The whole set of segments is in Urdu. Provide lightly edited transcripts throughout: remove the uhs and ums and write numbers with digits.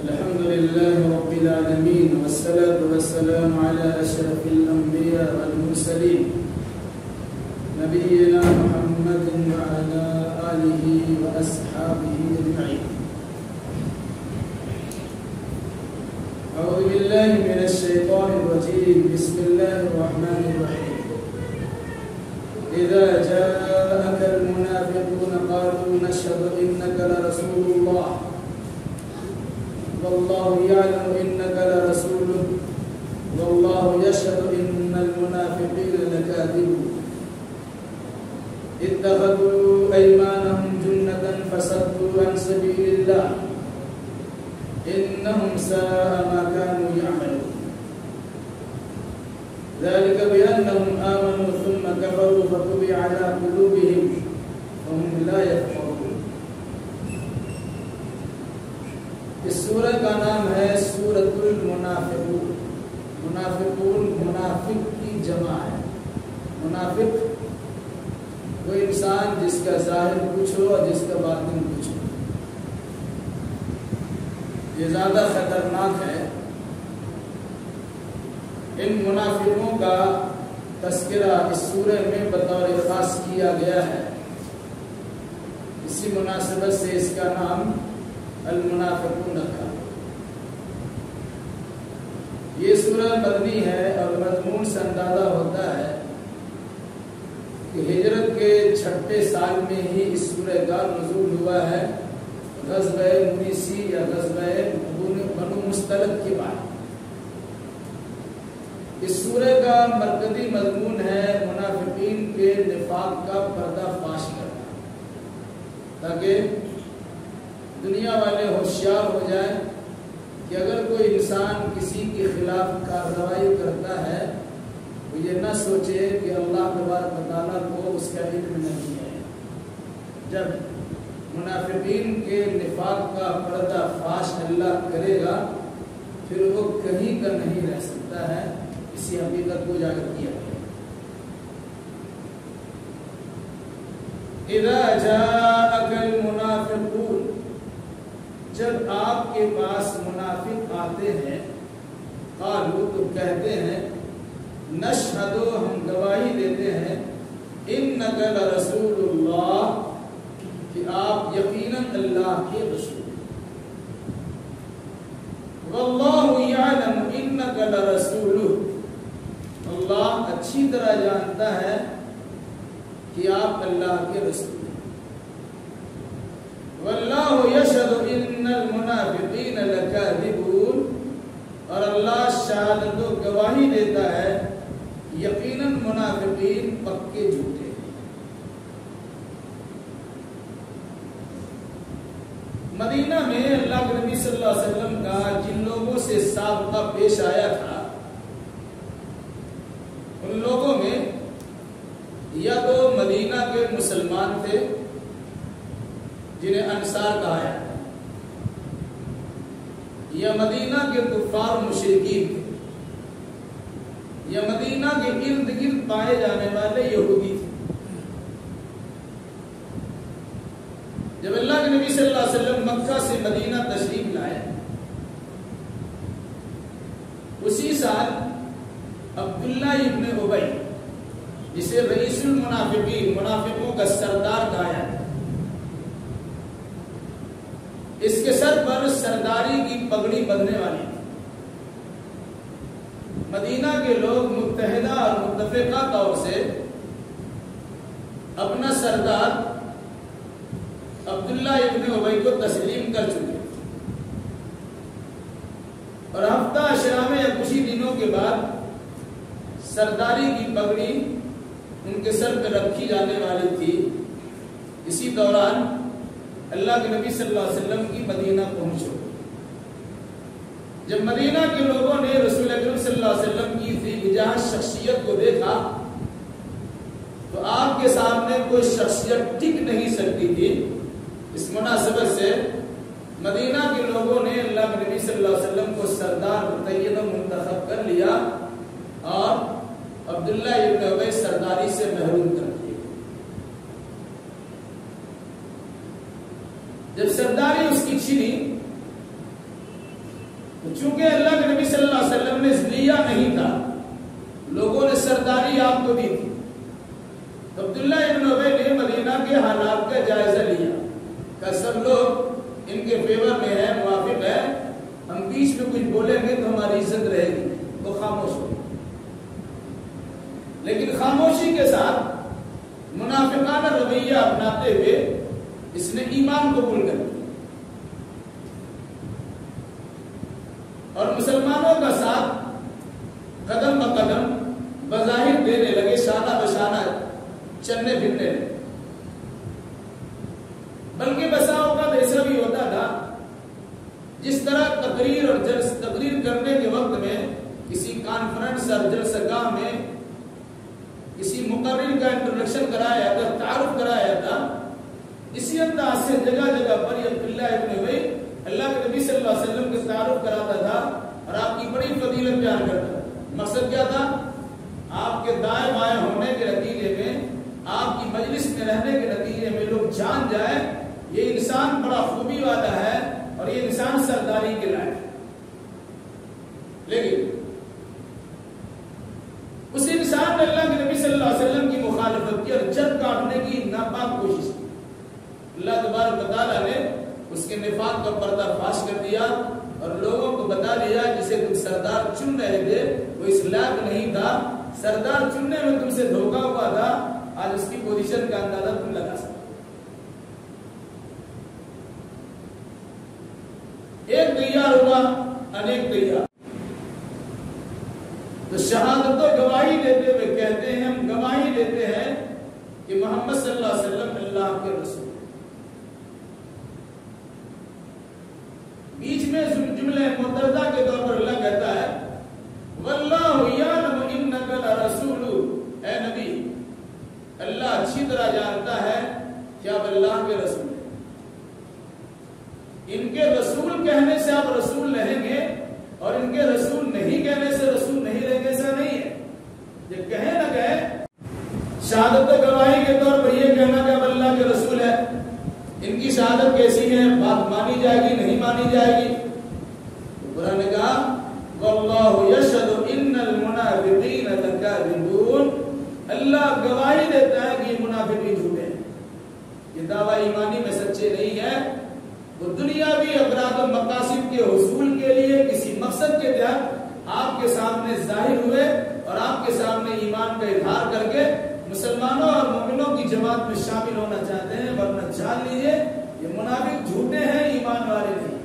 الحمد لله رب العالمين والصلاة والسلام على أشرف الأنبياء والمرسلين نبينا محمد وعلى آله وأصحابه أجمعين. أعوذ بالله من الشيطان الرجيم. بسم الله الرحمن الرحيم. إذا جاءك المنافقون قالوا نشهد إنك لرسول الله والله يعلم إنك لرسوله والله يشهد إن المنافقين لكاذبون اتخذوا أيمانهم جنة فصدوا عن سبيل الله إنهم ساء ما كانوا يعملون ذلك بأنهم آمنوا ثم كفروا فطبع على قلوبهم وهم لا يفقهون. اس سورہ کا نام ہے سورۃ المنافقون. منافقون منافق کی جمع ہے. منافق وہ انسان جس کا ظاہر کچھ ہو اور جس کا باطن کچھ ہو. یہ زیادہ خطرناک ہے. ان منافقوں کا تذکرہ اس سورہ میں بطور خاص کیا گیا ہے. اسی مناسبت سے اس کا نام المنافقون رکھا. یہ سورہ مدنی ہے اور مضمون سے اندازہ ہوتا ہے کہ ہجرت کے 6 سال میں ہی اس سورہ کا نزول ہوا ہے. غزوہ مریسی یا غزوہ بنو مستلق کے بعد. اس سورہ کا مرکزی مضمون ہے منافقین کے نفاق کا پردہ فاش کرنا، تاکہ دنیا والے ہوشیار ہو جائیں کہ اگر کوئی انسان کسی کے خلاف کارروائی کرتا ہے تو یہ نہ سوچے کہ اللہ تبارک و تعالیٰ کو اس کا علم نہیں ہے. جب منافقین کے نفاق کا پردہ فاش اللہ کرے گا پھر وہ کہیں کا نہیں رہ سکتا ہے. اسی حقیقت کو اجاگر کیا گیا. اذا جاءك المنافقون، جب آپ کے پاس منافق آتے ہیں، قالوا تو کہتے ہیں، نشہد ہم گواہی دیتے ہیں، انک لرسول اللہ کہ آپ یقیناً اللہ کے رسول، واللہ یعلم انک لرسولہ، اللہ اچھی طرح جانتا ہے کہ آپ اللہ کے رسول ہیں. واللہ یشہد ان المنافقین لکاذبون، اور اللہ شہادت و گواہی دیتا ہے یقیناً منافقین پکے جھوٹے ہیں. مدینہ میں اللہ کے نبی صلی اللہ علیہ وسلم کا جن لوگوں سے سابقہ پیش آیا تھا، ان لوگوں میں یا تو مدینہ کے مسلمان تھے جنہیں انصار کہا جاتا ہے، یا مدینہ کے کفار مشرکین تھے، یا مدینہ کے ارد گرد پائے جانے والے یہودی تھے. جب اللہ کے نبی صلی اللہ علیہ وسلم مکہ سے مدینہ تشریف لائے، اسی سال عبداللہ ابن ابی، جسے رئیس المنافقین، منافقوں کا سردار کہا جاتا ہے، اس کے سر پر سرداری کی پگڑی بندھنے والی تھی. مدینہ کے لوگ متحدہ اور متفقہ طور سے اپنا سردار عبداللہ ابن ابی کو تسلیم کر چکے، اور ہفتہ عشرہ میں یا کچھ ہی دنوں کے بعد سرداری کی پگڑی ان کے سر پہ رکھی جانے والی تھی. اسی دوران اللہ کے نبی صلی اللہ علیہ وسلم کی مدینہ پہنچو. جب مدینہ کے لوگوں نے رسول اکرم صلی اللہ علیہ وسلم کی ذی وجاہ شخصیت کو دیکھا تو آپ کے سامنے کوئی شخصیت ٹک نہیں سکتی تھی. اس مناسبت سے مدینہ کے لوگوں نے اللہ کے نبی صلی اللہ علیہ وسلم کو سردار متعین و منتخب کر لیا اور عبداللہ ابن ابی سرداری سے محروم کر دیے. جب سرداری اس کی چھینی تو چونکہ اللہ کے نبی صلی اللہ علیہ وسلم نے لیا نہیں تھا، لوگوں نے سرداری آپ کو دی تھی، تو عبداللہ ابن ابی نے مدینہ کے حالات کا جائزہ لیا کہ سب لوگ ان کے فیور میں ہے، موافق ہے، ہم بیچ میں کچھ بولیں گے تو ہماری عزت رہے گی، وہ خاموش ہو، لیکن خاموشی کے ساتھ منافقانہ رویہ اپناتے ہوئے اس نے ایمان قبول کر لیا اور مسلمانوں کا ساتھ قدم بقدم بظاہر دینے لگے، شانہ بشانہ چلنے پھرنے لگے، بلکہ بسا اوقات ایسا بھی ہوتا تھا جس طرح تقریر اور تقریر کرنے کے وقت میں کسی کانفرنس اور جلسہ گاہ میں کسی مقرر کا انٹروڈکشن کرایا جاتا، تعارف کرایا جاتا، اسی انداز سے جگہ جگہ پر یہ عبداللہ ابن ابی اللہ کے نبی صلی اللہ علیہ وسلم کے تعارف کراتا تھا اور آپ کی بڑی فضیلت بیان کرتا تھا۔ مقصد کیا تھا؟ آپ کے دائیں بائیں ہونے کے نتیجے میں، آپ کی مجلس میں رہنے کے نتیجے میں لوگ جان جائیں یہ انسان بڑا خوبی والا ہے اور یہ انسان سرداری کے لائق ہے۔ لیکن اس انسان نے اللہ کے نبی صلی اللہ علیہ وسلم کی مخالفت کی اور جد کاٹنے کی ناپاک کوشش کی۔ اللہ تبارک و تعالیٰ نے اس کے نفاق کا پردہ فاش کر دیا اور لوگوں کو بتا دیا جسے تم سردار چن رہے تھے وہ اس لائق نہیں تھا، سردار چننے میں تم سے دھوکا ہوا تھا، آج اس کی پوزیشن کا اندازہ تم لگا سکتے۔ ایک تیار ہوا انیک تیار، تو شہادت و گواہی دیتے ہوئے کہتے ہیں، ہم گواہی دیتے ہیں کہ محمد صلی اللہ علیہ وسلم اللہ کے رسول۔ بیچ میں جملے مترجہ کے طور پر اللہ کہتا ہے واللہ یعلم انک لرسول، اے نبی اللہ اچھی طرح جانتا ہے کہ آپ اللہ کے رسول ہیں۔ ان کے رسول کہنے سے آپ رسول رہیں گے اور ان کے رسول نہیں کہنے سے رسول نہیں رہیں گے، ایسا نہیں ہے۔ یہ کہیں نہ کہیں، شہادت و گواہی کے طور پر یہ کہنا کہ آپ اللہ کے رسول ہے، ان کی شہادت کیسی ہے، بات مانی جائے گی نہیں مانی جائے گی؟ تو قرآن نے کہا واللہ یشہد ان المنافقین لکاذبون، اللہ گواہی دیتا ہے کہ یہ منافقین جھوٹے ہیں، یہ دعویٰ ایمانی میں سچے نہیں ہے، وہ دنیاوی اغراض و مقاصد کے حصول کے لیے کسی مقصد کے تحت آپ کے سامنے ظاہر ہوئے اور آپ کے سامنے ایمان کا اظہار کر کے مسلمانوں اور مومنوں کی جماعت میں شامل ہونا چاہتے ہیں، ورنہ جان لیجئے یہ منافق جھوٹے ہیں، ایمان والے نہیں۔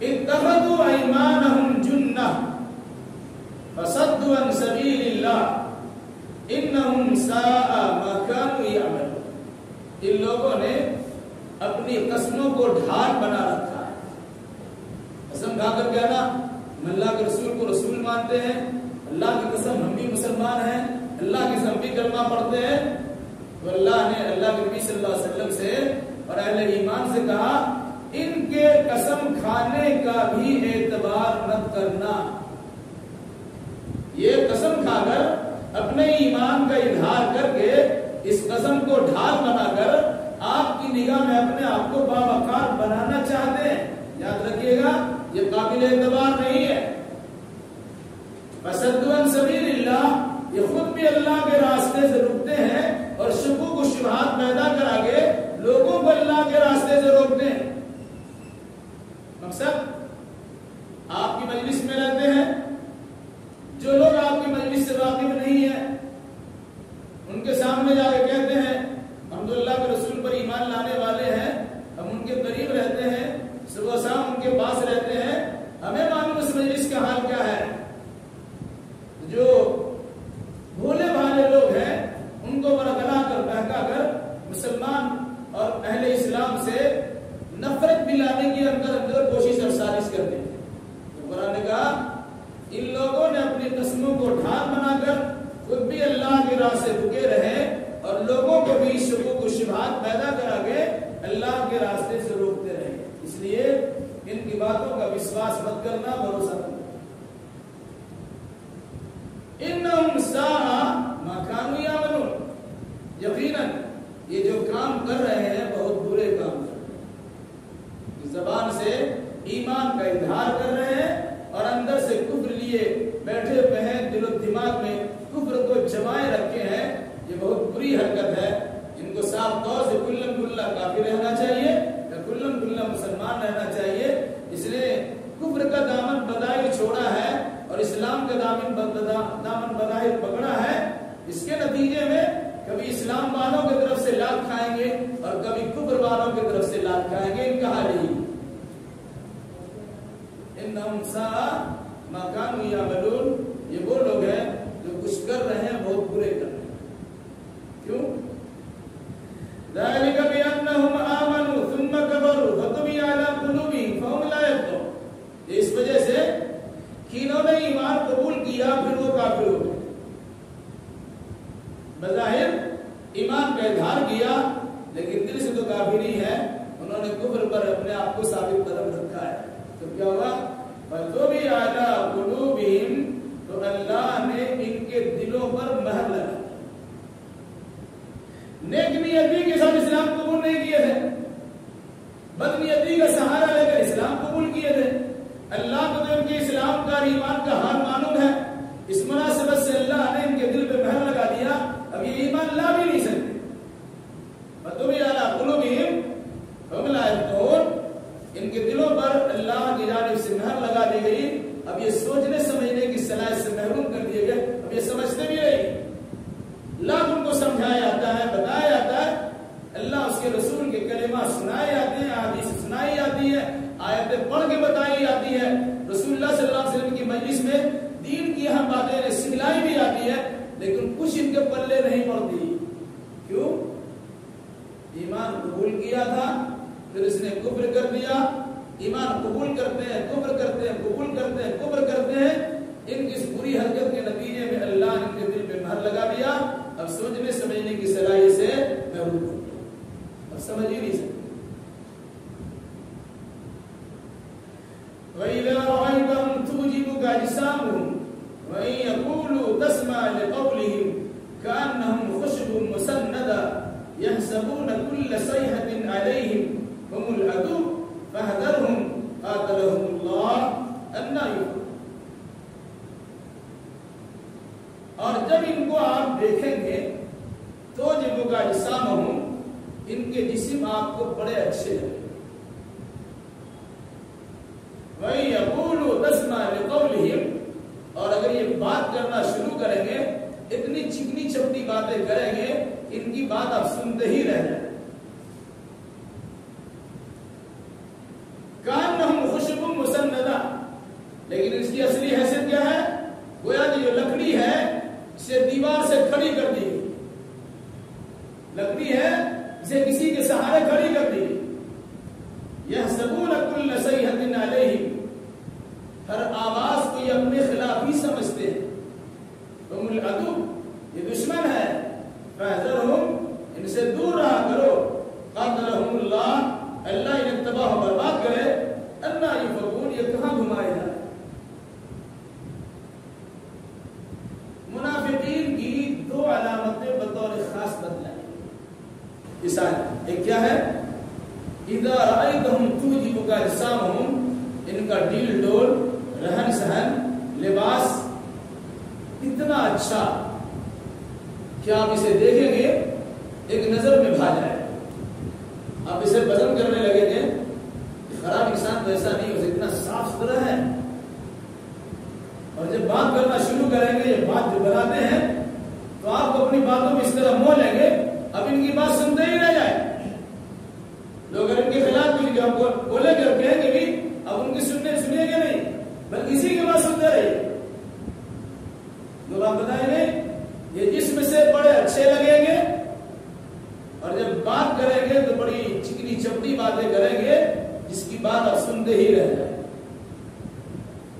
اتخذوا ایمانہم جنہ فصدوا عن سبیل اللہ انہم ساء ما کانوا یعملون، ان لوگوں نے اپنی قسموں کو ڈھال بنا رکھا ہے۔ قسم کھا کر کہنا ہم اللہ کے رسول کو رسول مانتے ہیں، اللہ کی قسم ہم بھی مسلمان ہیں، اللہ کی قسم بھی کلمہ پڑھتے ہیں، تو اللہ نے اللہ کے نبی صلی اللہ علیہ وسلم سے اور اہل ایمان سے کہا ان کے قسم کھانے کا بھی اعتبار مت کرنا۔ یہ قسم کھا کر اپنے ایمان کا اظہار کر کے اس قسم کو ڈھال بنا کر آپ کی نگاہ میں اپنے آپ کو باوقار بنانا چاہتے ہیں، یاد رکھیے گا یہ قابل اعتبار نہیں ہے۔ فصدوا عن سبیل اللہ، یہ خود بھی اللہ کے راستے سے رکتے ہیں اور شکوک و شبہات پیدا کرا کے لوگوں کو اللہ کے راستے سے روکتے ہیں۔ مقصد آپ کی مجلس میں رہتے ہیں، جو لوگ آپ کی مجلس سے واقف نہیں ہیں ان کے سامنے جا کے کہتے ہیں ہم تو اللہ کے رسول پر ایمان لانے والے ہیں، ہم ان کے قریب رہتے ہیں، صبح شام ان کے پاس رہتے ہیں، ہمیں معلوم اس مجلس کا حال کیا ہے۔ جو بھولے بھالے لوگ ہیں ان کو برگلا کر بہکا کر مسلمان اور اہل اسلام سے نفرت دلانے کی اندر کوشش اور سازش کرتے ہیں۔ تو قرآن نے کہا ان لوگوں نے اپنی قسموں کو ڈھال بنا کر خود بھی اللہ کی راہ سے رکے رہے اور لوگوں کو بھی شکوک و شبہات پیدا کرا کے اللہ کے راستے سے روکتے رہے۔ اس لیے ان کی باتوں کا وشواس مت کرنا، بھروسہ کرنا۔ انہم ساء ما کانوا یعملون، یقیناً یہ جو کام کر رہے ہیں بہت برے کام کر رہے ہیں۔ زبان سے ایمان کا اظہار کر رہے ہیں اور اندر سے کفر لیے بیٹھے ہوئے ہیں، دل و دماغ میں کفر کو جمائے رکھے ہیں. یہ بہت بری حرکت ہے. ان کو صاف طور سے کلن کلا کافر رہنا چاہیے یا کلن کلا مسلمان رہنا چاہیے. اس نے کفر کا دامن بظاہر چھوڑا ہے اور اسلام کا دامن بظاہر پکڑا ہے. اس کے نتیجے میں کبھی اسلام والوں کی طرف سے لات کھائیں گے اور کبھی کفر والوں کی طرف سے لات کھائیں گے. ان کا حال یہی انہم ساء ما کانوا یعملون. یہ وہ لوگ ہیں جو کچھ کر رہے ہیں بہت برے کر رہے ہیں. کیوں؟ ذلك بأنهم آمنوا ثم كفروا فطبع على قلوبهم فهم لا يفقهون. اس وجہ سے کہ انہوں نے ایمان قبول کیا پھر وہ کافر ہو گئے. بظاہر ایمان کا اظہار کیا لیکن دل سے تو کافر ہی ہے. انہوں نے کفر پر اپنے آپ کو ثابت قدم رکھا ہے. تو کیا ہوا؟ فطبع على قلوبهم. تو اللہ نے ان کے دلوں پر مہر لگا. نیک نیتی کے ساتھ اسلام قبول نہیں کیے تھے، بد نیتی کا سہارا لے کر اسلام قبول کیے تھے. اللہ کو تو ان کے اسلام کا ایمان کا حال معلوم ہے. اس مناسبت سے اللہ نے ان کے دل پہ مہر لگا دیا. اب یہ ایمان لا بھی نہیں سکتے. فطبع علی قلوبہم فهم لا یفقہون. ان کے دلوں پر اللہ کی جانب سے مہر لگا دی گئی. اب یہ سوچنے سمجھنے کی صلاحیت سے محروم کر دیے گئے. اب یہ سمجھتے بھی نہیں. اللہ ان کو سمجھایا جاتا ہے، بتایا جاتا ہے. اللہ اس کے رسول کے کلمات سنائے جاتے ہیں، احادیث سنائی جاتی ہے، آیتیں پڑھ کے بتائی جاتی ہے. رسول اللہ صلی اللہ علیہ وسلم کی مجلس میں دین کی اہم باتیں سکھلائی بھی جاتی ہے، لیکن کچھ ان کے پلے نہیں پڑتی. کیوں؟ ایمان قبول کیا تھا پھر اس نے کفر کر دیا. ایمان قبول کرتے ہیں، کفر کرتے ہیں، قبول کرتے ہیں، کفر کرتے ہیں. ان کی اس بری حرکت کے نتیجے میں اللہ نے ان کے دل پہ مہر لگا دیا. اب سوچنے سمجھنے کی صلاحیت سے محروم ہو گیا. اب سمجھ ہی نہیں سکتے. وَإِذَا رَأَيْتَهُمْ تُعْجِبُكَ أَجْسَامُهُمْ وَإِن يَقُولُوا تَسْمَعْ لِقَوْلِهِمْ كَأَنَّهُمْ خُشُبٌ مُّسَنَّدَةٌ يَحْسَبُونَ كُلَّ صَيْحَةٍ عَلَيْهِمْ هُمُ الْعَدُوُّ فَاحْذَرْهُمْ قَاتَلَهُمُ اللَّهُ أَنَّىٰ يُؤْفَكُونَ. اور جب ان کو آپ دیکھیں گے تو جب کا جسام ہوں ان کے جسم آپ کو بڑے اچھے لگیں. وَإِن يَقُولُوا تَسْمَعْ لِقَوْلِهِمْ. اور اگر یہ بات کرنا شروع کریں گے اتنی چکنی چپٹی باتیں کریں گے ان کی بات آپ سنتے ہی رہ جائیں. كَأَنَّهُمْ خُشُبٌ مُّسَنَّدَةٌ. لیکن اس کی اصلی حیثیت کیا ہے؟ گویا کہ جو لکڑی ہے اسے دیوار سے کھڑی کر دی گئی. لکڑی ہے اسے کسی کے سہارے کھڑی کر دی گئی. يَحْسَبُونَ كُلَّ صَيْحَةٍ عَلَيْهِمْ. ہر آواز کو یہ اپنے خلاف ہی سمجھتے ہیں. هُمُ الْعَدُوُّ. یہ دشمن ہے. فَاحْذَرْهُمْ. ان سے دور رہا کرو. قَاتَلَهُمُ اللَّهُ. اللہ انہیں تباہ و برباد کرے. أَنَّىٰ يُؤْفَكُونَ. یہ کہاں گھمائے جائے. منافقین کی دو علامتیں بطور خاص بتلائیں. ایک کیا ہے؟ اذا رأيتهم تعجبك اجسامهم. ان کا ڈیل ڈول، رہن سہن، لباس اتنا اچھا کہ آپ اسے دیکھیں گے ایک نظر میں بھا جائے. آپ اسے پسند کرنے لگیں گے. خراب انسان تو ایسا نہیں ہو سکتا، اتنا صاف ستھرا ہے. اور جب بات کرنا شروع کریں گے، یہ بات جو بناتے ہیں تو آپ کو اپنی باتوں میں اس طرح موہ لیں گے اب ان کی بات سنتے ہی رہ جائے. لوگ اگر ان کے خلاف کچھ بولے گے اور کہیں گے بھی اب ان کی سنیے گے نہیں بلکہ اسی کی بات سنتے رہیے. لوگ آپ بتائیں گے یہ جسم سے بڑے اچھے لگیں گے اور جب بات کریں گے تو بڑی چکنی چپٹی باتیں کریں گے جس کی بات آپ سنتے ہی رہ جائیں.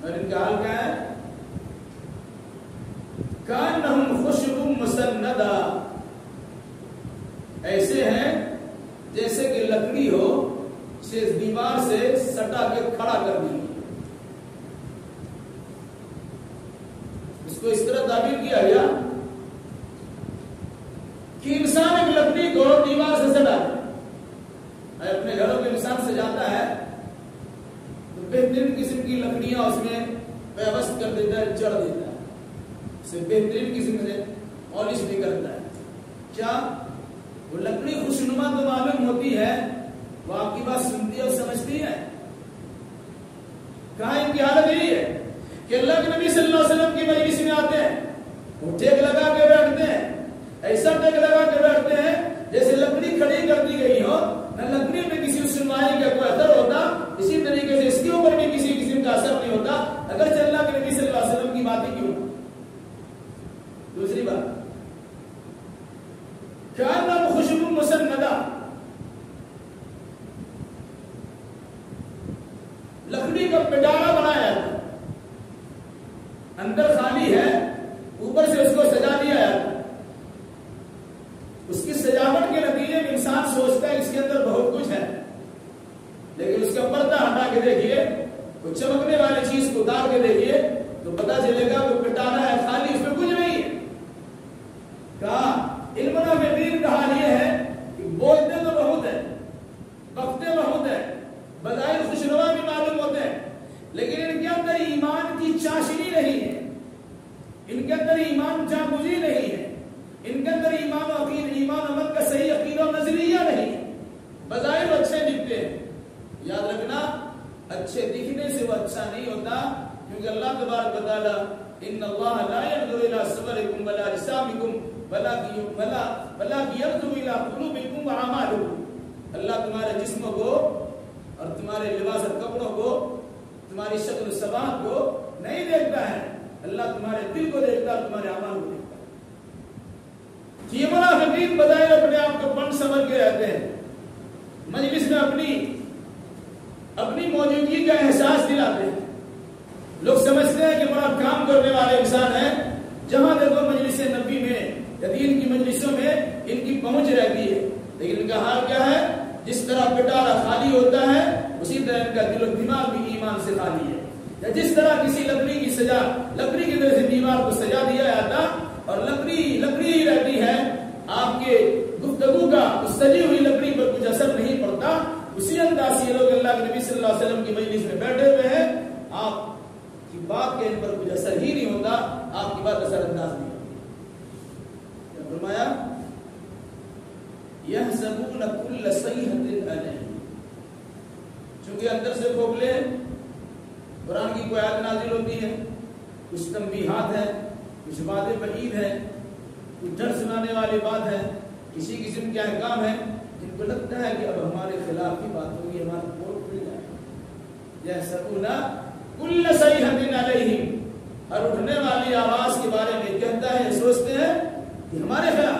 اور ان کا حال کیا ہے؟ کانہم خشب مسندہ. ایسے ہیں جیسے کہ لکڑی ہو اسے دیوار سے سٹا کے کھڑا کر دی. اس کو اس طرح تعبیر کیا گیا کہ انسان ایک لکڑی کو دیوار سے سٹا دے. اپنے گھروں کے انسان سے جاتا ہے بات تو معلوم ہوتی ہے وہ آپ کی بات سنتی اور سمجھتی ہے. کہاں ان کی حالت یہی ہے کہ اللہ کے نبی صلی اللہ علیہ وسلم کی مجلس میں آتے ہیں, وہ ٹیک لگا کے بیٹھتے ہیں, ایسا ٹیک لگا کے بیٹھتے ہیں جیسے لکڑی کھڑی کر دی گئی ہو, نہ لکڑی میں کسی سنوائی کا کوئی اثر ہوتا, اسی طریقے سے اس کے اوپر بھی کسی قسم کا اثر نہیں ہوتا اگر اللہ کے نبی صلی اللہ علیہ وسلم کی باتیں کیوں. دوسری بات, کانہ خوشبو مسندہ, لکڑی کا پٹارا بنایا تھا, اندر خالی ہے, اوپر سے اس کو سجا دیا ہے. اس کی سجاوٹ کے نتیجے میں انسان سوچتا ہے اس کے اندر بہت کچھ ہے, لیکن اس کا پردہ ہٹا کے دیکھیے, وہ چمکنے والی چیز کو اتار کے دیکھیے تو پتا چلے گا وہ پٹانا ہے خالی, اس میں کچھ نہیں ہے. کہا علم نافقین کا حال یہ ہے کہ بولتے تو بہت ہے, بکتے بہت ہے, بظاہر خوشنما بھی معلوم ہوتے ہیں, لیکن ان کے اندر ایمان کی چاشنی نہیں ہے, ان کے اندر ایمان جاگوزی نہیں ہے, ان کے اندر ایمان و عقید, ایمان عمل کا صحیح عقیدہ و نظریہ نہیں ہے. بظاہر اچھے دکھتے ہیں, یاد رکھنا اچھے دکھنے سے وہ اچھا نہیں ہوتا, کیونکہ اللہ تبارک و تعالی ان اللہ لا ينظر الى صوركم ولا اجسامكم ولكن ينظر الى قلوبكم واعمالكم. اللہ تمہارے جسموں کو اور تمہارے لباس اور کپڑوں کو, تمہاری شکل و صفات کو نہیں دیکھتا ہے, اللہ تمہارے دل کو دیکھتا ہے اور تمہارے اعمال کو دیکھتا ہے. یہ منافقین بظاہر اپنے آپ کو بن سمجھ کے رہتے ہیں, مجلس میں اپنی موجودگی کا احساس دلاتے ہیں. لوگ سمجھتے ہیں کہ بڑا کام کرنے والے انسان ہیں, جہاں دیکھو مجلس نبی میں یا دین کی مجلسوں میں ان کی پہنچ رہتی ہے, لیکن ان کا حال کیا ہے؟ جس طرح پٹارا خالی ہوتا ہے اسی طرح ان کا دل و دماغ بھی ایمان سے خالی ہے. یا جس طرح کسی لکڑی کی طرح سے دیوار کو سجا دیا جاتا اور لکڑی ہی رہتی ہے, آپ کے گفتگو کا اس سجی ہوئی لکڑی پر کچھ اثر نہیں پڑتا, اسی انداز سے یہ لوگ اللہ کے نبی صلی اللہ علیہ وسلم کی مجلس میں بیٹھے ہوئے ہیں, آپ کی بات کے ان پر کچھ اثر ہی نہیں ہوتا, آپ کی بات اثر انداز نہیں ہوتی. فرمایا یحسبون کل صیحۃ علیہم, چونکہ اندر سے کھوکھلے, قرآن کی کوئی آیت نازل ہوتی ہے, کچھ تنبیہات ہے, کچھ باتیں وعید ہے, کچھ ڈر سنانے والی بات ہے, کسی قسم کے احکام ہے, ان کو لگتا ہے کہ اب ہمارے خلاف کی بات ہوگی, ہمارا ووٹ کھل جائے گا. یحسبون کل صیحۃ علیہم, ہر اٹھنے والی آواز کے بارے میں کہتا ہے, سوچتے ہیں کہ ہمارے خلاف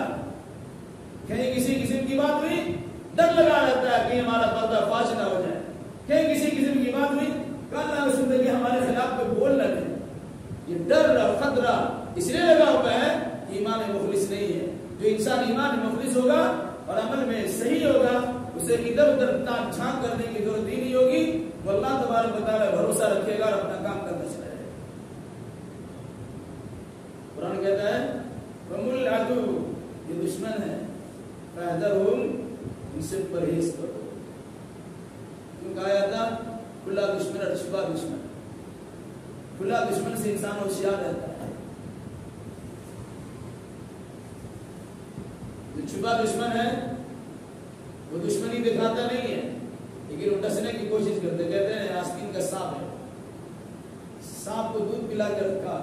کہیں کسی قسم کی بات ہوئی, ڈر لگا رہتا ہے کہ ہمارا پردہ فاش نہ ہو جائے, کہیں کسی قسم کی بات ہوئی کل نہ زندگی ہمارے خلاف کوئی بول نہ دے. یہ ڈر اور خطرہ اس لیے لگا ہوا ہے کہ ایمان مخلص نہیں ہے. جو انسان ایمان مخلص ہوگا اور عمل میں صحیح ہوگا, اسے ادھر ادھر جھانک کرنے کی ضرورت ہی نہیں ہوگی, وہ اللہ تبارک و تعالی بھروسہ رکھے گا اور اپنا کام کرنا چاہے گا. قرآن کہتا ہے وَمُ الْعَدُوُ, یہ دشمن ہے, فَاحْذَرْهُمْ, ان سے پرہیز کرو. کیوں کہا جاتا کھلا دشمن اور چھپا دشمن؟ کھلا دشمن سے انسان ہوشیار رہتا ہے, جو چھپا دشمن ہے وہ دشمنی دکھاتا نہیں ہے, لیکن وہ ڈسنے کی کوشش کرتے, کہتے ہیں آستین کا سانپ ہے, سانپ کو دودھ پلا کے رکھا.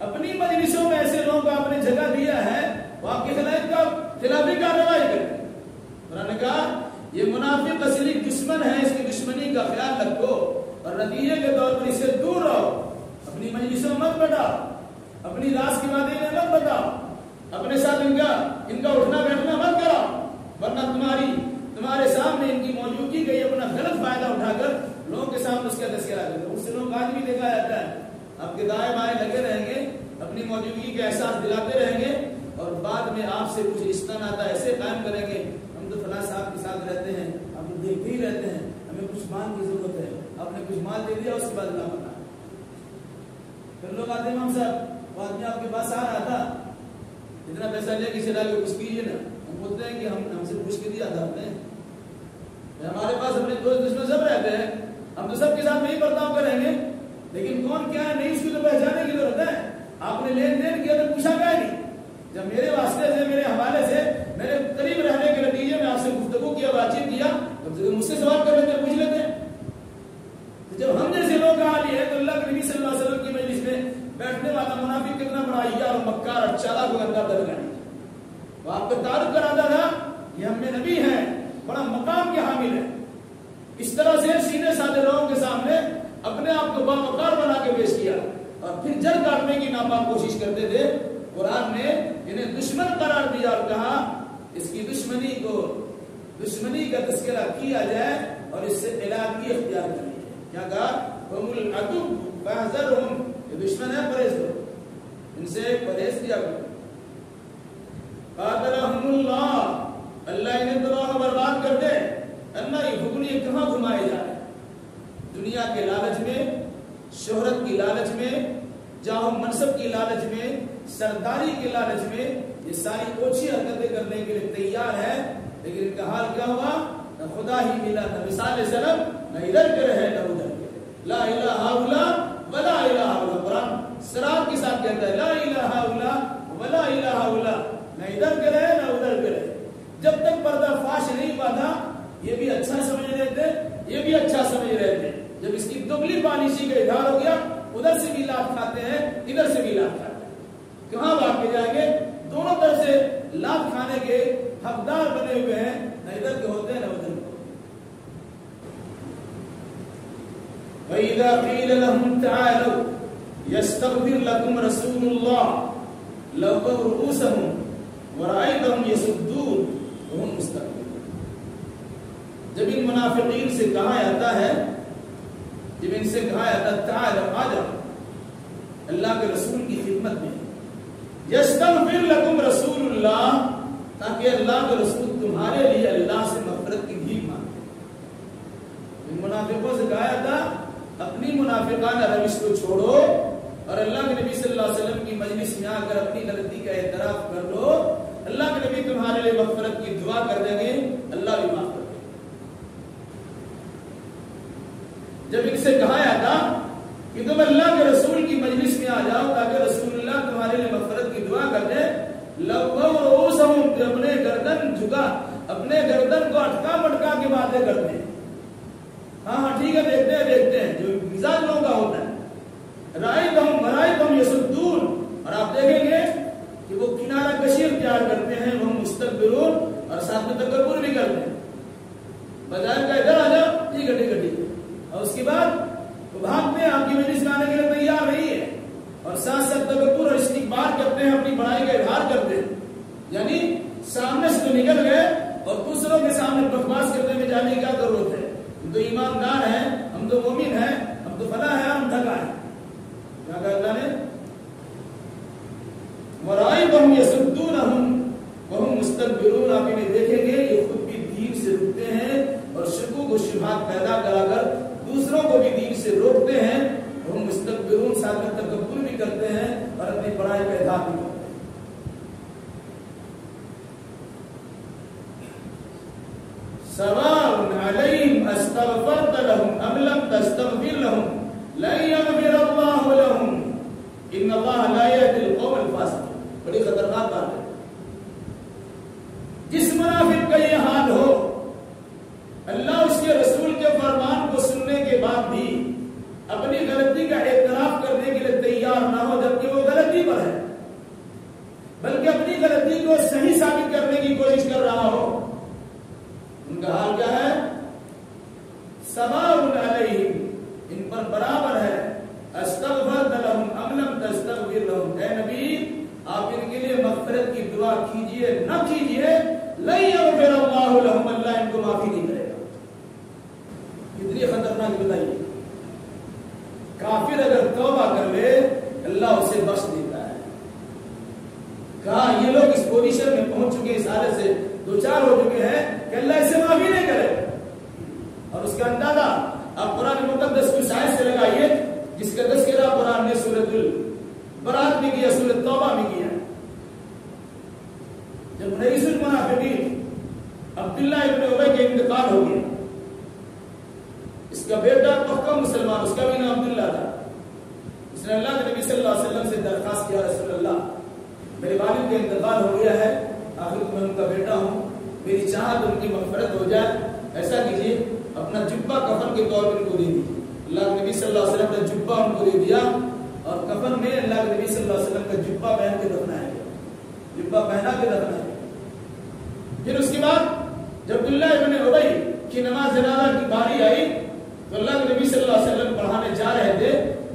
اپنی مجلسوں میں ایسے لوگوں کو آپ نے جگہ دیا ہے, وہ آپ کے خلافی کارروائی کرتے. انہوں نے کہا یہ منافق اصلی دشمن ہے, اس کی دشمنی کا خیال رکھو اور نتیجے کے طور پر اس سے دور رہو. اپنی مجلسوں میں مت بتاؤ, اپنی راز کی باتیں مت بتاؤ, اپنے ساتھ ان کا اٹھنا بیٹھنا مت کراؤ, ورنہ تمہارے سامنے ان کی موجودگی کا یہ اپنا غلط فائدہ اٹھا کر لوگوں کے سامنے اس کا تذکرہ کرتے. اس سے لوگ آج بھی دیکھا جاتا ہے, آپ کے دائیں بائیں لگے رہیں گے, اپنی موجودگی کا احساس دلاتے رہیں گے, اور بعد میں آپ سے کچھ رشتہ ناتا ایسے قائم کریں گے, ہم تو فلاں صاحب کے ساتھ رہتے ہیں, ہم تو دیکھتے ہی رہتے ہیں, ہمیں کچھ مال کی ضرورت ہے, آپ نے کچھ مال دے دیا, اس کے بعد اللہ بتا. پھر لوگ آتے ہیں, ہم صاحب وہ آدمی آپ کے پاس آ رہا تھا, اتنا پیسہ لے کے چلا کے کچھ کیجیے نا. ہم بولتے ہیں کہ ہم سے پوچھ کے دیا تھا آپ نے, ہمارے پاس اپنے دوست دشمن سب رہتے ہیں, ہم تو سب کے ساتھ نہیں برتاؤ کریں گے, لیکن کون کیا ہے نہیں اس کی تو پہچانے کی ضرورت ہے. آپ نے لین دین کیا تو پوچھا گیا نہیں. جب میرے واسطے سے, میرے حوالے سے, میرے قریب رہنے کے نتیجے میں آپ سے کے حامل ہیں. اس طرح سے سینے سادے لوگوں کے سامنے اپنے آپ کو باوقار بنا کے پیش کیا اور پھر جڑ کاٹنے کی ناپاک کوشش کرتے تھے. قرآن نے انہیں دشمن قرار دیا اور کہا اس کی دشمنی کا تذکرہ کیا جائے اور اس سے علاقی اختیار کریں. کیا کہا؟ ہم العدو فاحذرهم، یہ دشمن ہے، پرہیز کرو، ان سے پرہیز کیا کرو. قاتلهم اللہ، اللہ انہیں تباہ و برباد کر دے. اللہ یہ حکم یہ کہاں گھمائے جا رہے ہیں؟ دنیا کے لالچ میں، شہرت کی لالچ میں، جاہ و منصب کی لالچ میں، سرداری کے لالچ میں یہ ساری اوچھی حرکتیں کرنے کے لیے تیار ہے. لیکن ان کا حال کیا ہوا؟ نہ خدا ہی ملا، نہ مثال سلام، نہ ادھر کے رہے نہ ادھر کے. لا الہ الا ولا الہ الا. قرآن سراب کے ساتھ کہتا ہے لا الہ الا ولا الہ الا، نہ ادھر کے رہے نہ ادھر کے رہے. جب تک پردہ فاش نہیں ہوا تھا یہ بھی اچھا سمجھ رہے تھے، یہ بھی اچھا سمجھ رہے تھے. جب اس کی دگلی پالیسی کا اظہار ہو گیا، ادھر سے بھی لات کھاتے ہیں ادھر سے بھی لات کھاتے ہیں. کہاں بھاگ کے جائیں گے؟ دونوں طرف سے لات کھانے کے حقدار بنے ہوئے ہیں، نہ ادھر کے ہوتے ہیں نہ ادھر کے. وَإِذَا قِيلَ لَهُمْ تَعَالَوْا يَسْتَغْفِرْ لَكُمْ رَسُولُ اللَّهِ لَوَّوْا رُءُوسَهُمْ وَرَأَيْتَهُمْ يَصُدُّونَ وَهُمْ مُسْتَكْبِرُونَ. جب ان منافقین سے کہا جاتا ہے، جب ان سے کہا جاتا ہے تعالوا، آ جاؤ اللہ کے رسول کی خدمت میں، یستغفر لکم رسول اللہ، تاکہ اللہ کے رسول تمہارے لیے اللہ سے مغفرت کی بھیک مانگے. ان منافقوں سے کہا جاتا اپنی منافقانہ روش کو چھوڑو اور اللہ کے نبی صلی اللہ علیہ وسلم کی مجلس میں آ کر اپنی غلطی کا اعتراف کر لو، اللہ کے نبی تمہارے لیے مغفرت کی دعا کر دیں گے، اللہ بھی معاف کر دے گا. جب ان سے کہا جاتا کہ تم اللہ کے رسول کی مجلس میں آ جاؤ تاکہ رسول اللہ تمہارے لیے مغفرت کی دعا کر دے، لوّوا رؤوسہم، اپنے گردن جھکا، اپنے گردن کو اٹکا مٹکا کے باتیں کرتے ہیں. ہاں ٹھیک ہے، دیکھتے ہیں جو مزاج لوگوں کا ہوتا ہے. رأیتہم یصدون، اور آپ دیکھیں گے کہ وہ کنارہ کشی اختیار کرتے ہیں، وہ مستکبرون، اور ساتھ میں تکبر بھی کرتے ہیں. بجائے کا ادھر آ جاؤ، ٹھیک ہے، اور اس کے بعد وہ بھاگتے ہیں، آپ کی مجلس میں آنے کے لیے تیار نہیں ہے، اور ساتھ ساتھ تکبر اور استکبار کرتے ہیں، اپنی بڑائی کا اظہار کرتے ہیں. یعنی سامنے سے تو نکل گئے اور دوسروں کے سامنے بکواس کرنے میں جانے کی کیا ضرورت ہے؟ ہم تو ایماندار ہیں، ہم تو مومن ہیں، ہم تو فلاں ہیں، ہم ڈھکا ہیں. کیا کہا اللہ نے؟ وَرَأَيْتَهُمْ يَصُدُّونَهُمْ وَهُمْ مُسْتَكْبِرُونَ. آپ انہیں دیکھیں گے یہ خود بھی دین سے رکتے ہیں اور شکوک و شبہات پیدا کرا کر دوسروں کو بھی دین سے روکتے ہیں. وَهُمْ مُسْتَكْبِرُونَ، ساتھ میں تکبر بھی کرتے ہیں اور اپنی بڑائی کا اظہار بھی کرتے ہیں. سواء علیہم استغفرت لهم ام لم تستغفر لهم لن یغفر اللہ لهم ان اللہ لا یهدی القوم الفاسقین. بڑی خطرناک بات ہے. جس منافق کا یہ حال ہو، اللہ اس کے رسول کے فرمان کو سننے کے بعد بھی اپنی غلطی کا اعتراف کرنے کے لیے تیار نہ ہو جبکہ وہ غلطی پر ہے، بلکہ اپنی غلطی کو صحیح ثابت کرنے کی کوشش کر رہا ہو، ان کا حال کیا ہے؟ سواء علیہم، ان پر برابر ہے، استغفرت لهم ام لم تستغفر لهم. اے نبی آپ ان کے لیے مغفرت کی دعا کیجئے نہ کیجئے، لن یغفر اللہ لهم، اللہ ان کو معافی نہیں کرے گا. کتنی خطرناک بتائیے. کافر اگر توبہ کر لے اللہ اسے بخش دیتا ہے. کہا یہ لوگ اس پوزیشن میں پہنچ چکے ہیں، سارے سے دو چار ہو چکے ہیں کہ اللہ اسے معافی نہیں کرے. اور اس کا اندازہ آپ قرآن مقدس کی سائنس سے لگائیے جس کا تذکرہ قرآن نے سورۃ البراءت میں کیا، سورۃ توبہ میں کیا. جب رئیس المنافقین عبداللہ ابن ابی کا انتقال ہو گیا، اس کا بیٹا پکا مسلمان، اس کا بھی نام عبداللہ تھا. اس نے اللہ کے نبی صلی اللہ علیہ وسلم سے درخواست کیا، رسول اللہ میرے والد کا انتقال ہو گیا ہے، آخر میں ان کا بیٹا ہوں، میری چاہت ان کی مغفرت ہو جائے، ایسا کیجیے اپنا جبہ کفن کے طور پر ان کو دے دیجیے. اللہ کے نبی صلی اللہ علیہ وسلم نے جبہ ان کو دے دیا اور کفن میں اللہ کے نبی صلی اللہ علیہ وسلم کا جبہ پہن کے دفنایا گیا، جبہ پہنا کے دفنایا گیا. پھر اس کے بعد جب عبداللہ ابن ابی کی نماز جنازہ کی باری آئی تو اللہ کے نبی صلی اللہ علیہ وسلم پڑھانے جا رہے تھے.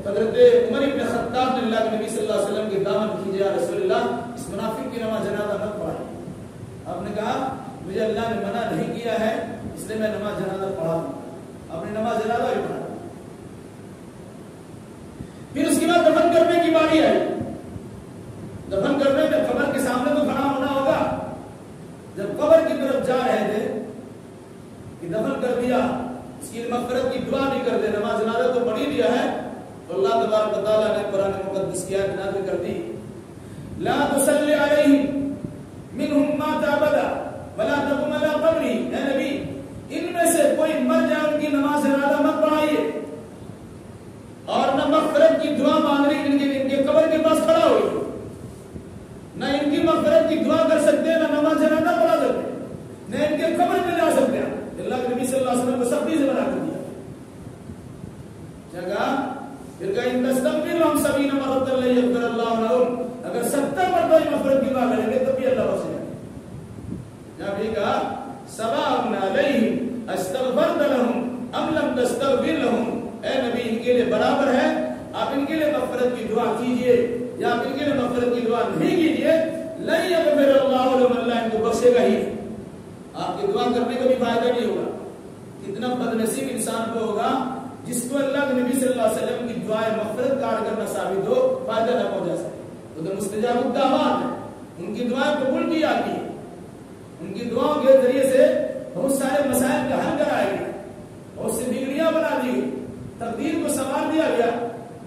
حضرت عمر بن خطاب نے اللہ کے نبی صلی اللہ علیہ وسلم کی دعوت کی، یا رسول اللہ اس منافق کی نماز جنازہ مت پڑھائیں. آپ نے کہا مجھے اللہ نے منع نہیں کیا ہے اس لیے میں نماز جنازہ پڑھا دوں. آپ نے نماز جنازہ بھی پڑھا. پھر اس کے بعد دفن کرنے کی باری آئی. دفن کرنے میں قبر کے سامنے تو کھڑا ہونا ہوگا. جب قبر کی طرف جا رہے تھے کہ دفن کر دیا، اس کی مغفرت کی دعا نہیں کرتے، نماز جنازہ تو پڑھ ہی دیا ہے، تو اللہ تبارک و تعالیٰ نے قرآن مقدس کی آیت نازل کر دی، لا تصلی علیہم منہم مات ابدا ولا تقم علی قبری. اے نبی ان میں سے کوئی مر جائے ان کی نماز جنازہ مت پڑھائیے اور نہ مغفرت کی دعا مانگنے ان کے قبر کے پاس کھڑا ہوئے، نہ ان کی مغفرت کی دعا کر سکتے ہیں، نہ نماز جنازہ پڑھا سکتے ہیں، نہ ان کے قبر میں جا سکتے ہیں. اللہ کے نبی صلی اللہ علیہ وسلم کو سختی سے منع کر دیا. جگہ پھر کہیں ان تستغفر لهم 70 مرة لن يغفر الله لهم، اگر 70 مرتبہ مغفرت کی دعا کریں گے تب بھی اللہ بخشے گا. جب بھی کہا سواء علیہم استغفرت لهم ام لم تستغفر لهم، اے نبی ان کے لیے برابر ہے آپ ان کے لیے مغفرت کی دعا کیجئے یا آپ ان کے لیے مغفرت کی دعا نہیں کیجئے، لن یغفر اللہ لهم، اللہ ان کو بخشے گا ہی. آپ کی دعا کرنے کا بھی فائدہ نہیں ہوگا. کتنا بد نصیب انسان کو ہوگا جس کو اللہ کے نبی صلی اللہ علیہ وسلم کی دعائیں مغفرت کرنا ثابت ہو، فائدہ نہ پہنچا سکے. وہ تو مستجاب الدعوات ہے، ان کی دعائیں قبول کی جاتی ہیں، ان کی دعاؤں کے ذریعے سے بہت سارے مسائل کا حل کرائے گئے، بہت سی بگڑیاں بنا دی گئی، تقدیر کو سنوار دیا گیا.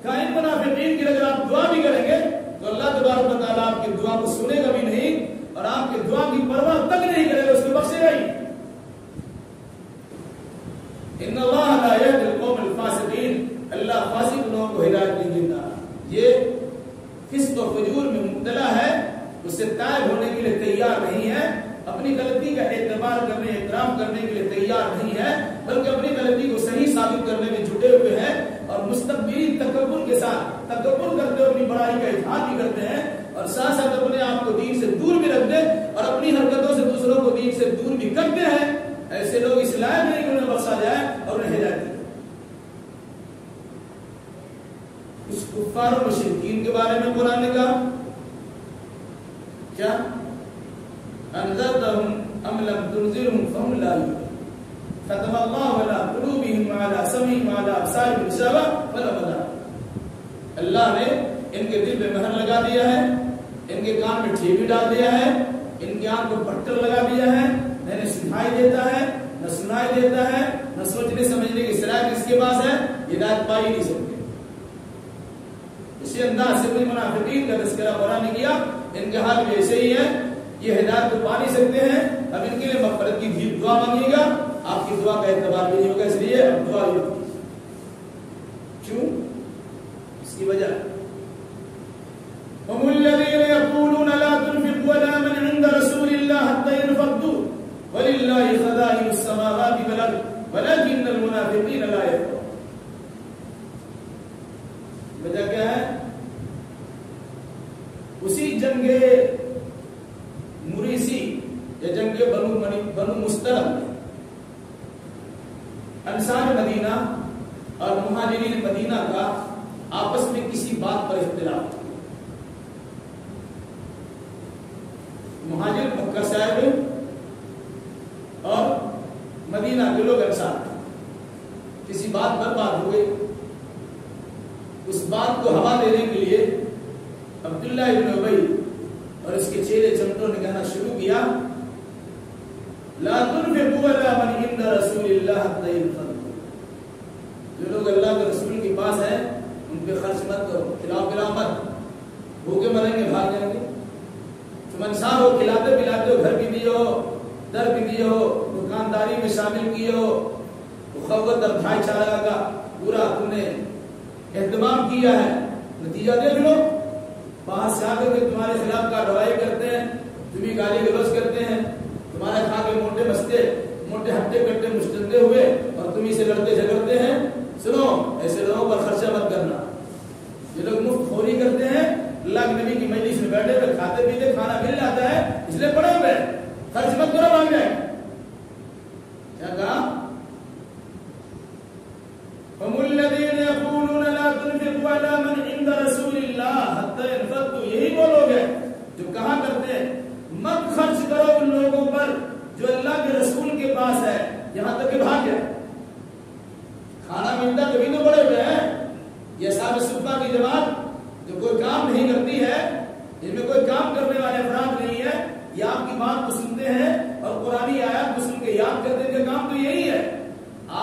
کائن منافقین کی اگر آپ دعا بھی کریں گے تو اللہ تبارک و تعالیٰ آپ کی دعا کو سنے گا بھی نہیں اور آپ کی دعا کی پرواہ تک نہیں کرے گا، اس کو بخشے گا ہی. ان اللہ لا یہدی القوم الفاسقین، اللہ فاسق لوگوں کو ہدایت نہیں دیتا. یہ فسق و فجور میں مبتلا ہے، اس سے تائب ہونے کے لیے تیار نہیں ہے، اپنی غلطی کا اعتبار کرنے اعتراف کرنے کے لیے تیار نہیں ہے، بلکہ اپنی غلطی کو صحیح ثابت کرنے میں جٹے ہوئے ہیں اور مستقبلی تکبر کے ساتھ تکبر کرتے ہوئے اپنی بڑائی کا اظہار بھی کرتے ہیں اور ساتھ ساتھ اپنے آپ کو دین سے دور بھی رکھتے اور اپنی حرکتوں سے دوسروں کو دین سے دور بھی کرتے ہیں. ایسے لوگ اس لائق نہیں کہ انہیں بخشا جائے اور انہیں ہدایت دی. اس کفار و مشرکین کے بارے میں قرآن نے کہا کیا انذرتهم ام لم تنذرهم فهم لا يؤمنون ختم الله على قلوبهم وعلى سمعهم وعلى ابصارهم غشاوة فلا. اللہ نے ان کے دل پہ مہر لگا دیا ہے، ان کے کان میں ٹھیک ڈال دیا ہے، ان کے آنکھ کو پٹر لگا دیا ہے، نہ سنائی دیتا ہے نہ سنائی دیتا ہے، نہ سوچنے سمجھنے کی صلاحیت اس کے پاس ہے، ہدایت پا ہی نہیں سکتے. اسی انداز سے کوئی منافقین کا تذکرہ قرآن نے کیا، ان کے حال بھی ایسے ہی ہے، یہ ہدایت تو پا نہیں سکتے ہیں. اب ان کے لیے مغفرت کی دعا مانگیے گا، آپ کی دعا کا اعتبار بھی نہیں ہوگا، اس لیے اب دعا ہی ہوگی. کیوں؟ اس کی وجہ هم الذين يقولون لا تنفقوا على من عند رسول الله حتى ينفضوا ولله خزائن السماوات والارض ولكن المنافقين لا يفقهون. وجہ کیا ہے؟ اسی جنگ مریسی یا جنگ بنو مستلق انصار مدینہ اور مہاجرین مدینہ کا آپس میں کسی بات پر اختلاف. مہاجر مکہ سے آئے ہوئے اور مدینہ کے لوگ انصار، کسی بات پر بات ہو گئی. اس بات کو ہوا دینے کے لیے عبداللہ ابن ابی اور اس کے چیلے چمٹوں نے کہنا شروع کیا لا تنفقوا علی من عند رسول اللہ حتی ينفضوا. جو لوگ اللہ کے رسول کے پاس ہیں ان پہ خرچ مت کرو، کھلاؤ پلاؤ مت، بھوکے مریں گے بھاگ جائیں گے. تم انصار ہو، کھلاتے پلاتے ہو، گھر بھی دیے ہو، در بھی دیے ہو، دکانداری میں شامل کیے ہو، اخوت اور بھائی چارہ کا پورا تم نے اہتمام کیا ہے. نتیجہ دیکھ لو، باہر سے آ کر کے تمہارے خلاف کارروائی کرتے ہیں، تمہیں گالی گلوچ کرتے ہیں، تمہارے کھا کے موٹے بستے موٹے ہٹے کٹے مشتندے ہوئے اور تمہیں سے لڑتے جھگڑتے ہیں. سنو، ایسے لوگوں پر خرچہ مت کرنا. یہ لوگ مفت خوری کرتے ہیں، اللہ کے نبی کی مجلس میں بیٹھے ہوئے کھاتے پیتے کھانا مل جاتا ہے، اس لیے پڑے ہوئے خرچ مت کرو. مانگ جائے کیا کہا؟ تنفقوا على من عند رسول اللہ حتى ينفضوا، یہی وہ لوگ ہیں جو کہا کرتے ہیں مت خرچ کرو ان لوگوں پر جو اللہ کے رسول کے پاس ہے یہاں تک کہ بھاگ جائے. کھانا ملتا تبھی تو بڑے ہوئے ہیں. یہ اصحاب صفہ کی جماعت جو کوئی کام نہیں کرتی ہے، جن میں کوئی کام کرنے والے افراد نہیں ہے، یہ آپ کی بات کو سنتے ہیں اور قرآنی آیات کو سن کے یاد کرتے ہیں. کہ کام تو یہی ہے.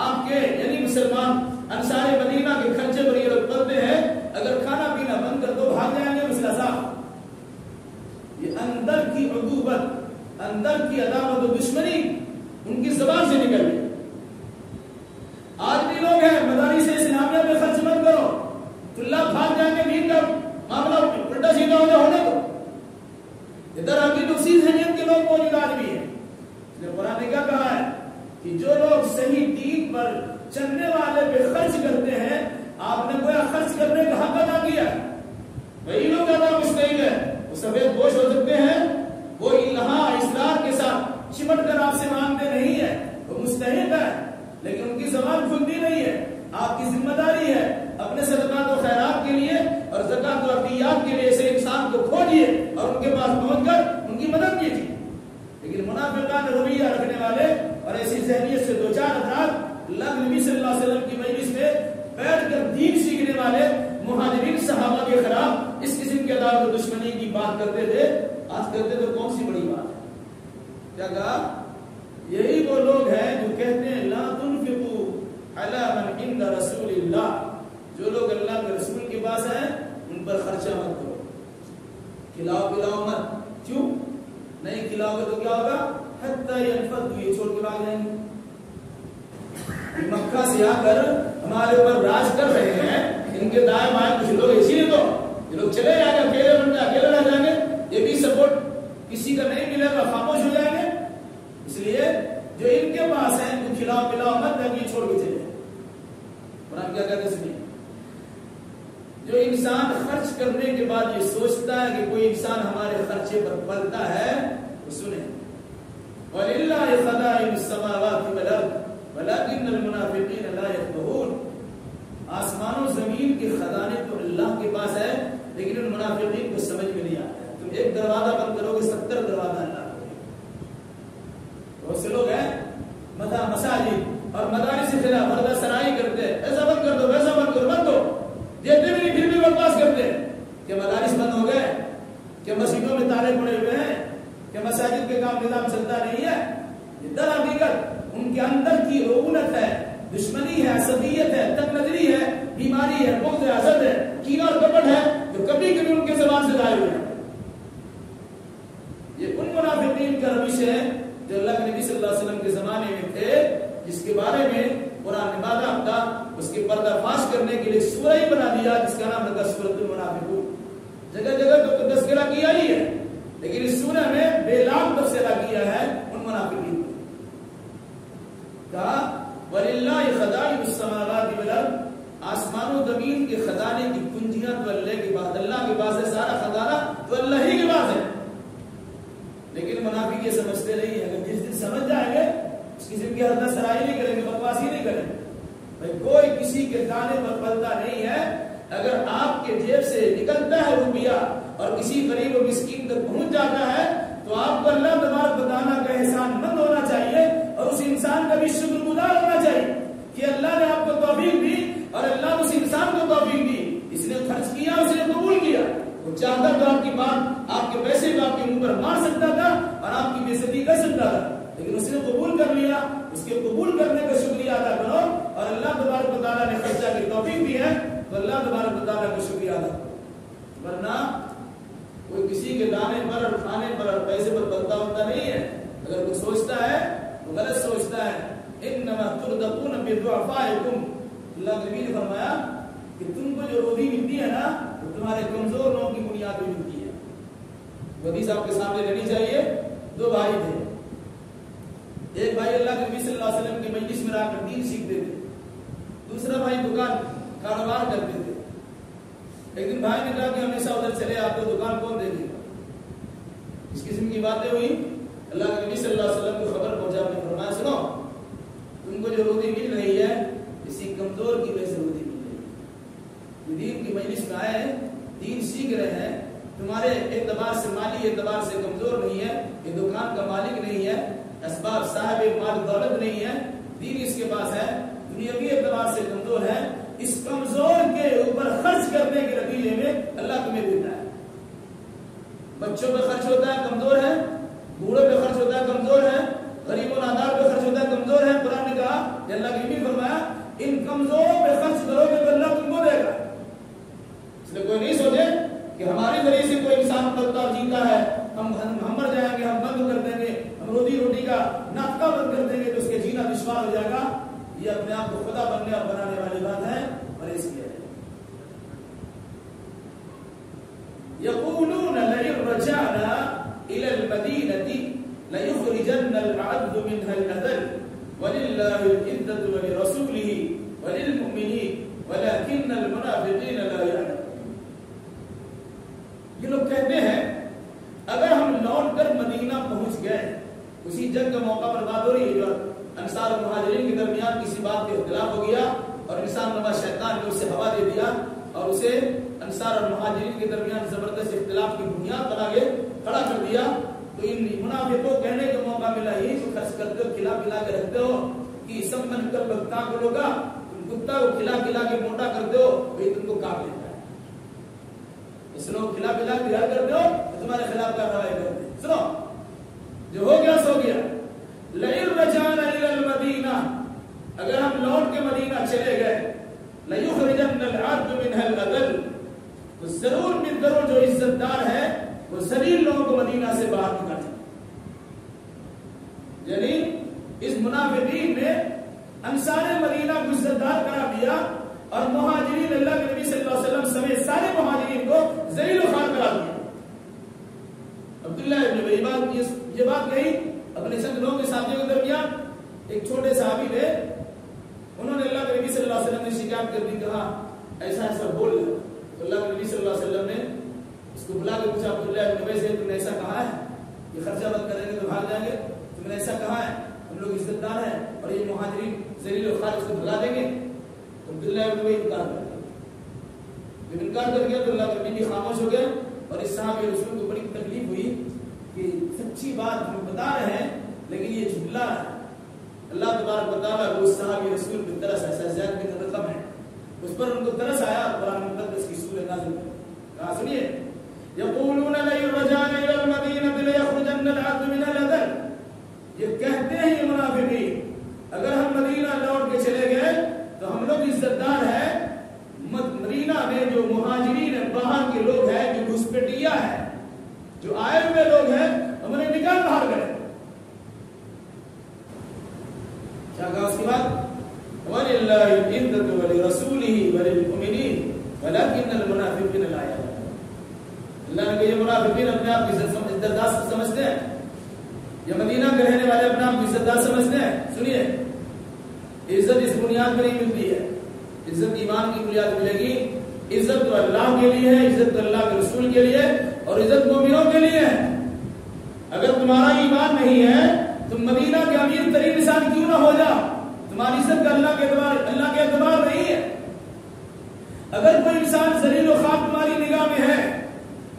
آپ کے یعنی مسلمان انصار مدینہ کے خرچے پر یہ لوگ پڑتے ہیں اگر کھانا پینا بند کر دو بھاگ جائیں گے. مسئلہ صاحب یہ اندر کی عقوبت، اندر کی عداوت و دشمنی ان کی زبان سے نکل گئی. آج بھی لوگ ہیں مدارس اسلامیہ میں خرچ مت کرو، اللہ بھاگ جائیں گے. دین کا معاملہ الٹا سیدھا ہونے دو. ادھر ابھی تو اسی ذہنیت کے لوگ موجود آج بھی ہیں. قرآن نے کیا کہا ہے کہ جو لوگ صحیح دین پر چلنے والے پہ خرچ کرتے ہیں، آپ نے کوئی خرچ کرنے کا حق ادا کیا، وہی لوگ زیادہ مستحق ہے. وہ سفید پوش ہو سکتے ہیں، وہ یہاں اصرار کے ساتھ چمٹ کر آپ سے مانگتے نہیں ہے، وہ مستحق ہے، لیکن ان کی زبان کھلتی نہیں ہے. آپ کی ذمہ داری ہے اپنے صدقات و خیرات کے لیے اور زکات و عطیات کے لیے ایسے انسان کو کھوجیے اور ان کے پاس پہنچ کر ان کی مدد کیجیے. لیکن منافقان رویہ رکھنے والے اور ایسی ذہنیت سے دو چار افراد اللہ کے نبی صلی اللہ علیہ وسلم کی مجلس میں بیٹھ کر دین سیکھنے والے مہاجرین صحابہ کے خلاف اس قسم کی عداوت و دشمنی کی بات کرتے تھے. آج کرتے تو کون سی بڑی بات ہے. کیا کہا؟ یہی وہ لوگ ہیں جو کہتے ہیں لا تنفقوا علی من عند رسول اللہ، جو لوگ اللہ کے رسول کے پاس ہیں ان پر خرچہ مت کرو، کھلاؤ پلاؤ مت. کیوں نہیں کھلاؤ گے تو کیا ہوگا؟ حتی ينفضوا، یہ چھوڑ کے بھاگ جائیں گے. مکہ سے آ کر ہمارے اوپر راج کر رہے ہیں، ان کے دائیں بائیں کچھ لوگ اسی لیے تو یہ لوگ چلے جائیں گے، اکیلے بن جائیں، اکیلے رہ جائیں گے، یہ بھی سپورٹ کسی کا نہیں ملے گا، خاموش ہو جائیں گے. اس لیے جو ان کے پاس ہیں ان کو کھلاؤ پلاؤ مت، یہ چھوڑ کے چلے. قرآن کیا کہتے ہیں؟ جو انسان خرچ کرنے کے بعد یہ سوچتا ہے کہ کوئی انسان ہمارے خرچے پر پلتا ہے، وہ سنیں وَلِلَّهِ خَزَائِنُ السَّمَاوَاتِ وَالْأَرْضِ وَلَكِنَّ الْمُنَافِقِينَ لَا يَفْقَهُونَ. آسمان و زمین کے خزانے تو اللہ کے پاس ہے، لیکن ان منافقین کو سمجھ میں نہیں آتا ہے. تم ایک دروازہ بند کرو گے 70 دروازہ اللہ کو. بہت سے لوگ ہیں مساجد اور مدارس کے خلاف پردہ سرائی کرتے ہیں، ایسا بند کر دو ویسا بند کرو، بند دو، دیتے بھی نہیں پھر بھی بکواس کرتے ہیں کہ مدارس بند ہو گئے، کہ مسجدوں میں تالے پڑے ہوئے ہیں، کہ مساجد کے کام نظام چلتا نہیں ہے. در حقیقت ان کے اندر کی رعونت ہے، دشمنی ہے، عصبیت ہے، تک نظری ہے، بیماری ہے، بغض ہے، حسد ہے، کینہ اور کپٹ ہے جو کبھی کبھی ان کے زبان سے ظاہر ہوئے ہیں. یہ ان منافقین کا روش ہے جو اللہ کے نبی صلی اللہ علیہ وسلم کے زمانے میں تھے، جس کے بارے میں قرآن نے وعدہ تھا اس کے پردہ فاش کرنے کے لیے سورہ ہی بنا دیا جس کا نام رکھا سورۃ المنافقون. جگہ جگہ تو تذکرہ کیا ہی ہے، لیکن اس سورہ میں بے لام تذکرہ کیا ہے ان منافقین کو. کہا وَلِلَّهِ خَزَائِنُ السَّمَاوَاتِ وَالْأَرْضِ، آسمان و زمین کے خزانے کی کنجیاں تو اللہ کے پاس، اللہ کے پاس ہے، سارا خزانہ تو اللہ ہی کے پاس ہے. لیکن منافق یہ سمجھتے نہیں ہیں. اگر جس دن سمجھ جائیں گے اس قسم کی حد سرائی نہیں کریں گے، بکواس ہی نہیں کریں گے. بھائی کوئی کسی کے دانے پر پلتا نہیں ہے. اگر آپ کے جیب سے نکلتا ہے روپیہ اور کسی غریب و مسکین تک پہنچ جاتا ہے تو آپ کو اللہ تبارک و تعالیٰ کا احسان مند ہونا چاہیے اور اس انسان کا بھی شکر گزار ہونا چاہیے کہ اللہ نے آپ کو توفیق دی اور اللہ نے اس انسان کو توفیق دی. اس نے خرچ کیا، اس نے قبول کیا. وہ چاہتا تو آپ کی بات، آپ کے پیسے کو آپ کے منہ پر مار سکتا تھا اور آپ کی بے عزتی کر سکتا تھا، لیکن اس نے قبول کر لیا. اس کے قبول کرنے کا شکریہ ادا کرو اور اللہ تبارک و تعالیٰ نے خرچہ کی توفیق دی ہے تو اللہ تبارک و تعالیٰ کا شکریہ ادا کرو. ورنہ کوئی کسی کے دانے پر اور کھانے پر اور پیسے پر بلتا ہوتا نہیں ہے. اگر کوئی سوچتا ہے تو غلط سوچتا ہے. انما ترزقون بضعفائکم، اللہ کے نبی نے فرمایا کہ تم کو جو روزی ملتی ہے نا وہ تمہارے کمزور لوگوں کی بنیاد پہ ملتی ہے. حدیث آپ کے سامنے رہنی چاہیے. دو بھائی تھے، ایک بھائی اللہ کے نبی صلی اللہ علیہ وسلم کی مجلس میں آ کر دین سیکھتے تھے، دوسرا بھائی دکان کاروبار کرتے تھے. ایک دن بھائی نے کہا کہ ہمیشہ ادھر چلے، آپ کو دکان کون دیکھے گا. اس قسم کی باتیں ہوئی. اللہ کے نبی صلی اللہ علیہ وسلم کو خبر پہنچا، نے فرمایا سنو تم کو جو روزی مل رہی ہے کسی کمزور کی وجہ سے روزی مل رہی ہے. دین کی مال دولت نہیں ہے، دین اس کے پاس ہے، دنیاوی اعتبار سے کمزور ہے، اس کمزور کے اوپر خرچ کرنے کے نتیجے میں اللہ تمہیں دیتا ہے. بچوں پہ خرچ ہوتا ہے کمزور ہے، بوڑھوں پہ خرچ ہوتا ہے کمزور ہے، غریب و نادار پہ خرچ ہوتا ہے کمزور ہے. قرآن نے کہا کہ اللہ کی بھی فرمایا ان کمزوروں پہ خرچ کرو گے تو اللہ تم کو دے گا. اس لیے کوئی نہیں سوچے کہ ہمارے ذریعے سے کوئی انسان پلتا اور جیتا ہے، ہم مر جائیں گے، ہم بند کر دیں گے، ہم روٹی کا نافقہ بند کر دیں گے تو اس کے جینا دشوار ہو جائے گا. یہ اپنے آپ کو خدا بننے اور بنانے والی بات ہے اور اس لیے یقولون لئن رجعنا الى المدینة ليخرجن الأعز منها الأذل ولله العزة ولرسوله وللمؤمنين ولكن المنافقين لا يعلمون. یہ لوگ کہتے ہیں اگر ہم لوٹ کر مدینہ پہنچ گئے، اسی جنگ کا موقع پر بات ہو رہی ہے جو انصار اور مہاجرین کے درمیان کسی بات کے اختلاف ہو گیا اور انسان نما شیطان نے اسے ہوا دے دیا اور اسے انصار اور مہاجرین کے درمیان زبردست اختلاف کی بنیاد بنا کے کھڑا کر دیا. تو ان منافقوں کہنے کا موقع ملا ہی تو خرچ کرتے ہو، کھلا پلا کے رکھتے ہو کہ سب من کر بکتا کرو گا، کتا کو کھلا کے موٹا کرتے ہو وہی تم کو کام لیتا ہے. اس لوگ کھلا پلا کے گھر کرتے ہو تو تمہارے خلاف کارروائی کرتے ہیں. سنو جو ہو گیا سو گیا. لئن رجعنا الى المدینہ، اگر ہم لوٹ کے مدینہ چلے گئے، ليخرجن العبد منها الأذل، تو ضرور من ضرور جو عزت دار ہے وہ ذلیل لوگوں کو مدینہ سے باہر نکالے. یعنی اس منافقین نے انصار مدینہ کو عزت دار قرار دیا اور مہاجرین اللہ کے نبی صلی اللہ علیہ وسلم سمیت سارے مہاجرین کو ذلیل و خوار قرار دیا. عبداللہ ابن ابی یہ بات کہی اپنے چند لوگوں کے ساتھیوں کے درمیان. ایک چھوٹے صحابی تھے، انہوں نے اللہ کے نبی صلی اللہ علیہ وسلم نے شکایت کر دی، کہا ایسا ایسا بول رہا. تو اللہ کے نبی صلی اللہ علیہ وسلم نے اس کو بلا کے پوچھا عبداللہ ابن ابی سے تم نے ایسا کہا ہے، یہ خرچہ مت کریں گے تو بھاگ جائیں گے، تم نے ایسا کہا ہے ہم لوگ عزت دار ہیں اور یہ مہاجرین ذلیل و خوار اس کو بھگا دیں گے. تو عبداللہ ابن ابی انکار کر دیا. جب انکار کر دیا تو اللہ کے نبی خاموش ہو گئے اور اس صحابی رسول کو بڑی تکلیف ہوئی کہ سچی بات ہم بتا رہے ہیں لیکن یہ جھٹلا ہے. اللہ تبارک و تعالیٰ کو اس صحابی رسول کی طرح ایسا زیاد بن رقم ہے اس پر ان کو ترس آیا. قرآن مقدس کی سورہ نازل ہوئی. کہا سنیے یقولون لئن رجعنا الى المدینة لیخرجن العبد منها الأذل، یہ کہتے ہیں یہ منافقین اگر ہم مدینہ لوٹ کے چلے گئے تو ہم لوگ عزت دار ہے. مدینہ میں جو مہاجرین باہر کے لوگ ہیں، جو گھسپیٹیا ہے، جو آئے ہوئے لوگ ہیں، ہم انہیں نکال باہر کریں. کیا کہا اس کے بعد؟ وَلِلَّهِ الْعِزَّةُ وَلِرَسُولِهِ وَلِلْمُؤْمِنِينَ وَلَكِنَّ الْمُنَافِقِينَ لَا يَعْلَمُونَ. اللہ نے کہا یہ منافقین اپنے آپ کو عزت دار سمجھتے ہیں، یہ مدینہ کے رہنے والے اپنے آپ کو عزت دار سمجھتے ہیں. سنیے عزت اس بنیاد پر نہیں ملتی ہے. عزت ایمان کی بنیاد ملے گی. عزت تو اللہ کے لیے ہے، عزت تو اللہ کے رسول کے لیے اور عزت مومنوں کے لیے ہے. اگر تمہارا ایمان نہیں ہے تم مدینہ کے امیر ترین انسان کیوں نہ ہو جاؤ، تمہاری عزت کا اللہ کے اعتبار نہیں ہے. اگر کوئی انسان ذلیل و خوار تمہاری نگاہ میں ہے،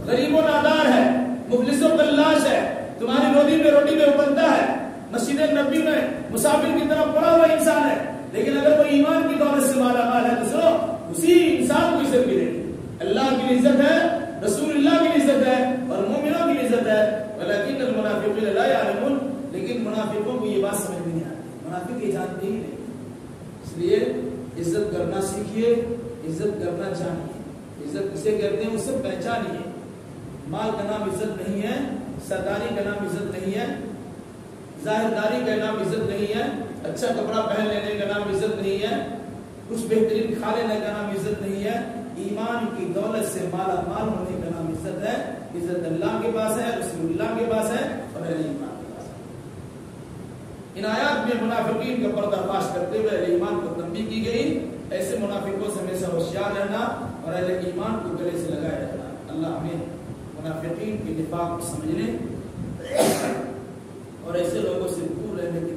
غریب و نادار ہے، مفلس و قلاش ہے، تمہاری روٹی میں ابلتا ہے، مسجد نبی میں مسافر کی طرف پڑا ہوا انسان ہے، لیکن اگر کوئی ایمان کی دولت سے مالا مال ہے تو سنو اسی انسان کو عزت ملے گی. اللہ کی عزت ہے، رسول اللہ کی عزت ہے اور مومنوں کی عزت ہے. ولكن المنافقین لا يعلمون، لیکن منافقوں کو یہ بات سمجھ نہیں آتی. منافق یہ جانتے ہی نہیں. اس لیے عزت کرنا سیکھیے، عزت کرنا جانیے. عزت کسے کہتے ہیں اسے پہچانیے. مال کا نام عزت نہیں ہے، سرداری کا نام عزت نہیں ہے، ظاہرداری کا نام عزت نہیں ہے، اچھا کپڑا پہن لینے کا نام عزت نہیں ہے، کچھ بہترین کھا لینے کا نام عزت نہیں ہے. ایمان کی دولت سے مالا مال ہونے کا نام عزت ہے. عزت اللہ کے پاس ہے، رسول اللہ کے پاس ہے اور اہل ایمان کے پاس ہے. ان آیات میں منافقین کا پردہ فاش کرتے ہوئے اہل ایمان کو تنبیہ کی گئی. ایسے منافقوں سے ہمیشہ ہوشیار رہنا اور اہل ایمان کو گلے سے لگائے رکھنا. اللہ ہمیں منافقین کے نفاق کو سمجھنے اور ایسے لوگوں سے دور رہنے کی